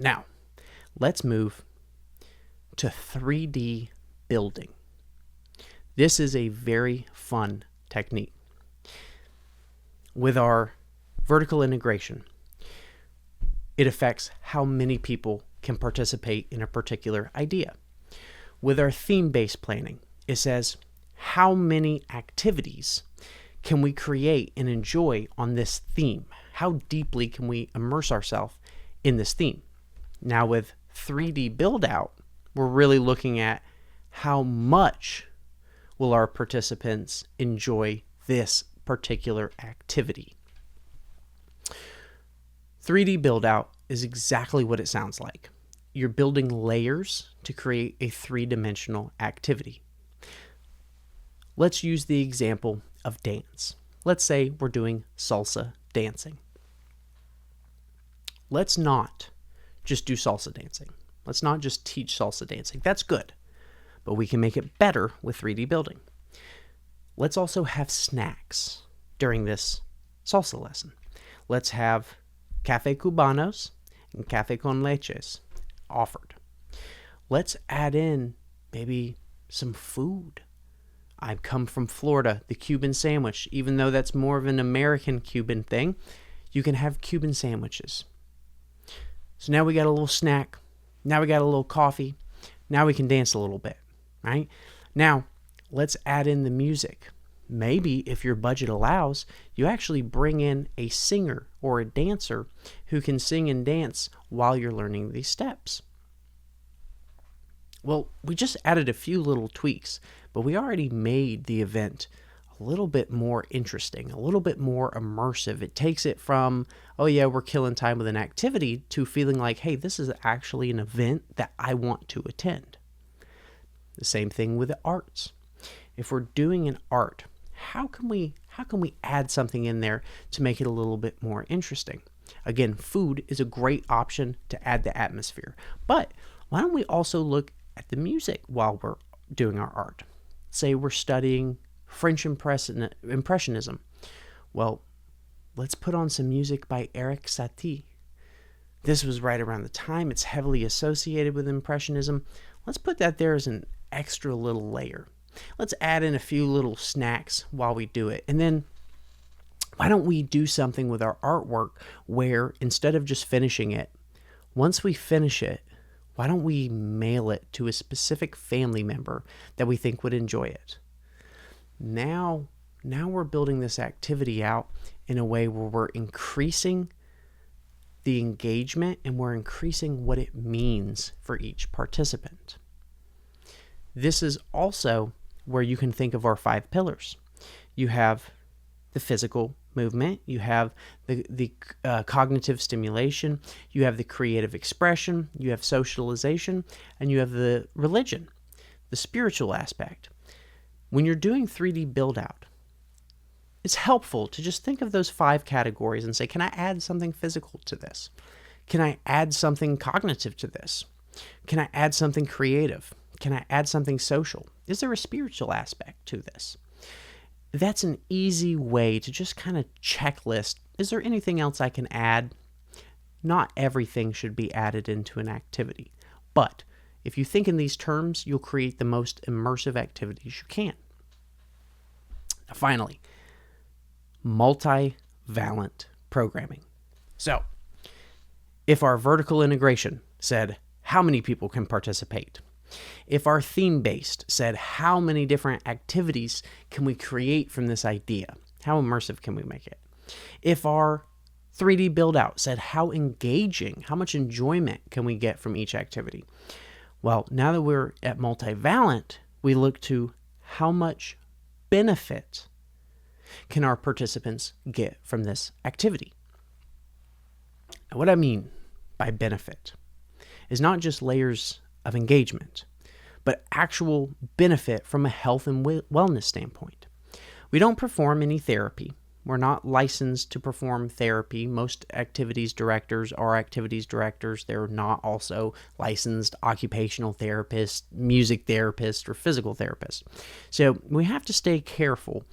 Now, let's move to 3D building. This is a very fun technique. With our vertical integration, it affects how many people can participate in a particular idea. With our theme-based planning, it says how many activities can we create and enjoy on this theme? How deeply can we immerse ourselves in this theme? Now with 3D build-out, we're really looking at how much will our participants enjoy this particular activity. 3D build-out is exactly what it sounds like. You're building layers to create a three-dimensional activity. Let's use the example of dance. Let's say we're doing salsa dancing. Let's not just do salsa dancing. Let's not just teach salsa dancing. That's good, but we can make it better with 3D building. Let's also have snacks during this salsa lesson. Let's have café cubanos and café con leches offered. Let's add in maybe some food. I come from Florida, the Cuban sandwich. Even though that's more of an American Cuban thing, you can have Cuban sandwiches. So now we got a little snack. Now we got a little coffee. Now we can dance a little bit, right? Now, let's add in the music. Maybe if your budget allows, you actually bring in a singer or a dancer who can sing and dance while you're learning these steps. Well, we just added a few little tweaks, but we already made the event a little bit more interesting, a little bit more immersive. It takes it from, oh yeah, we're killing time with an activity, to feeling like, hey, this is actually an event that I want to attend. The same thing with the arts. If we're doing an art, how can we add something in there to make it a little bit more interesting? Again, food is a great option to add the atmosphere. But why don't we also look at the music while we're doing our art? Say we're studying French Impressionism. Well, let's put on some music by Eric Satie. This was right around the time. It's heavily associated with Impressionism. Let's put that there as an extra little layer. Let's add in a few little snacks while we do it. And then why don't we do something with our artwork where instead of just finishing it, once we finish it, why don't we mail it to a specific family member that we think would enjoy it? Now we're building this activity out in a way where we're increasing the engagement and we're increasing what it means for each participant. This is also where you can think of our 5 pillars. You have the physical movement, you have the cognitive stimulation, you have the creative expression, you have socialization, and you have the religion, the spiritual aspect. When you're doing 3D build-out, it's helpful to just think of those 5 categories and say, can I add something physical to this? Can I add something cognitive to this? Can I add something creative? Can I add something social? Is there a spiritual aspect to this? That's an easy way to just kind of checklist. Is there anything else I can add? Not everything should be added into an activity, but if you think in these terms, you'll create the most immersive activities you can. Now, finally, multivalent programming. So, if our vertical integration said how many people can participate, if our theme-based said how many different activities can we create from this idea, how immersive can we make it? If our 3D build-out said how engaging, how much enjoyment can we get from each activity? Well, now that we're at multivalent, we look to how much benefit can our participants get from this activity. Now, what I mean by benefit is not just layers of engagement, but actual benefit from a health and wellness standpoint. We don't perform any therapy. We're not licensed to perform therapy. Most activities directors are activities directors. They're not also licensed occupational therapists, music therapists, or physical therapists. So we have to stay careful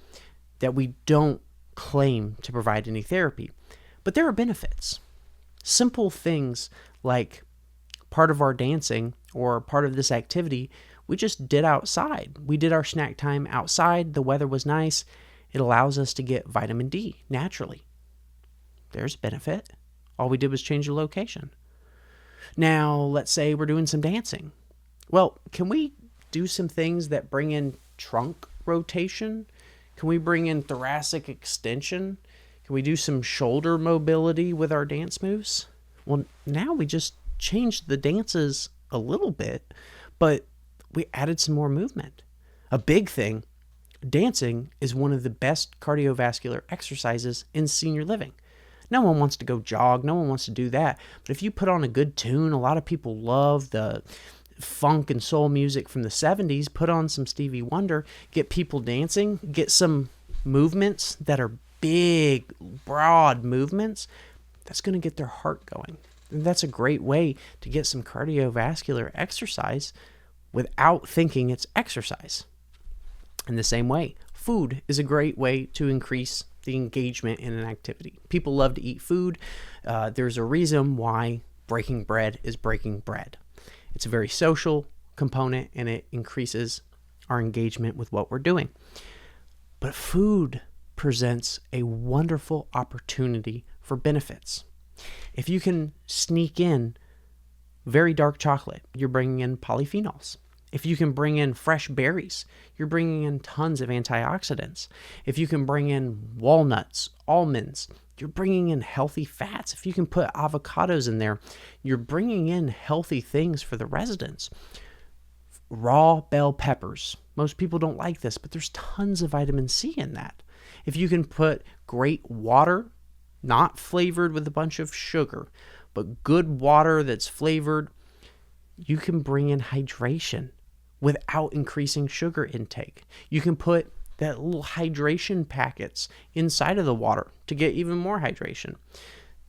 that we don't claim to provide any therapy. But there are benefits. Simple things like part of our dancing or part of this activity we just did outside. We did our snack time outside. The weather was nice. It allows us to get vitamin D naturally. There's benefit. All we did was change the location. Now, let's say we're doing some dancing. Well, can we do some things that bring in trunk rotation? Can we bring in thoracic extension? Can we do some shoulder mobility with our dance moves? Well, now we just changed the dances a little bit, but we added some more movement. A big thing, dancing is one of the best cardiovascular exercises in senior living. No one wants to go jog. No one wants to do that. But if you put on a good tune, a lot of people love the funk and soul music from the 70s. Put on some Stevie Wonder, get people dancing, get some movements that are big, broad movements. That's going to get their heart going. And that's a great way to get some cardiovascular exercise without thinking it's exercise. In the same way, food is a great way to increase the engagement in an activity. People love to eat food. There's a reason why breaking bread is breaking bread. It's a very social component and it increases our engagement with what we're doing. But food presents a wonderful opportunity for benefits. If you can sneak in very dark chocolate, you're bringing in polyphenols. If you can bring in fresh berries, you're bringing in tons of antioxidants. If you can bring in walnuts, almonds, you're bringing in healthy fats. If you can put avocados in there, you're bringing in healthy things for the residents. Raw bell peppers. Most people don't like this, but there's tons of vitamin C in that. If you can put great water, not flavored with a bunch of sugar, but good water that's flavored, you can bring in hydration without increasing sugar intake. You can put that little hydration packets inside of the water to get even more hydration.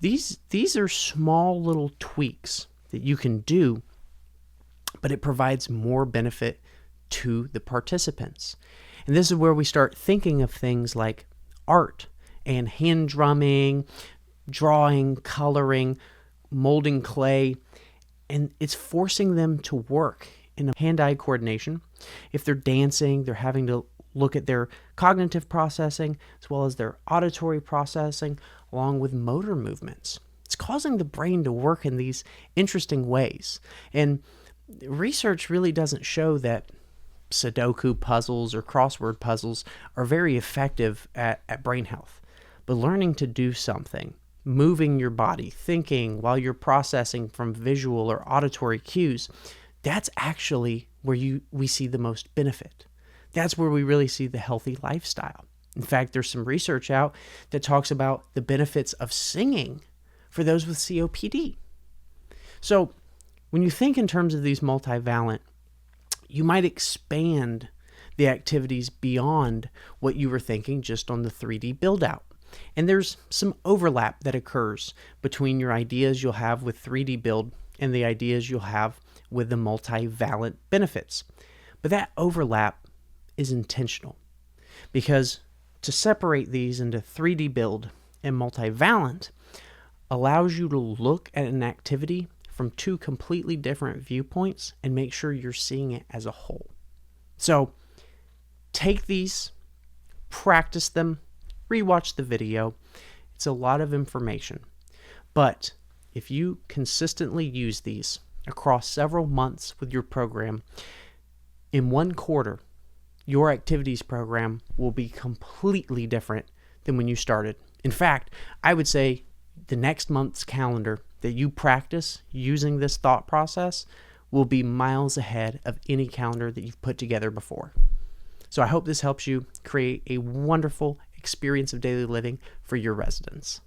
These are small little tweaks that you can do, but it provides more benefit to the participants. And this is where we start thinking of things like art and hand drumming, drawing, coloring, molding clay, and it's forcing them to work in hand-eye coordination. If they're dancing, they're having to look at their cognitive processing as well as their auditory processing along with motor movements. It's causing the brain to work in these interesting ways. And research really doesn't show that Sudoku puzzles or crossword puzzles are very effective at brain health. But learning to do something, moving your body, thinking while you're processing from visual or auditory cues, that's actually where we see the most benefit. That's where we really see the healthy lifestyle. In fact, there's some research out that talks about the benefits of singing for those with COPD. So when you think in terms of these multivalent, you might expand the activities beyond what you were thinking just on the 3D build-out. And there's some overlap that occurs between your ideas you'll have with 3D build and the ideas you'll have with the multivalent benefits. But that overlap is intentional because to separate these into 3D build and multivalent allows you to look at an activity from two completely different viewpoints and make sure you're seeing it as a whole. So take these, practice them, rewatch the video. It's a lot of information. But if you consistently use these across several months with your program, in 1 quarter, your activities program will be completely different than when you started. In fact, I would say the next month's calendar that you practice using this thought process will be miles ahead of any calendar that you've put together before. So I hope this helps you create a wonderful experience of daily living for your residents.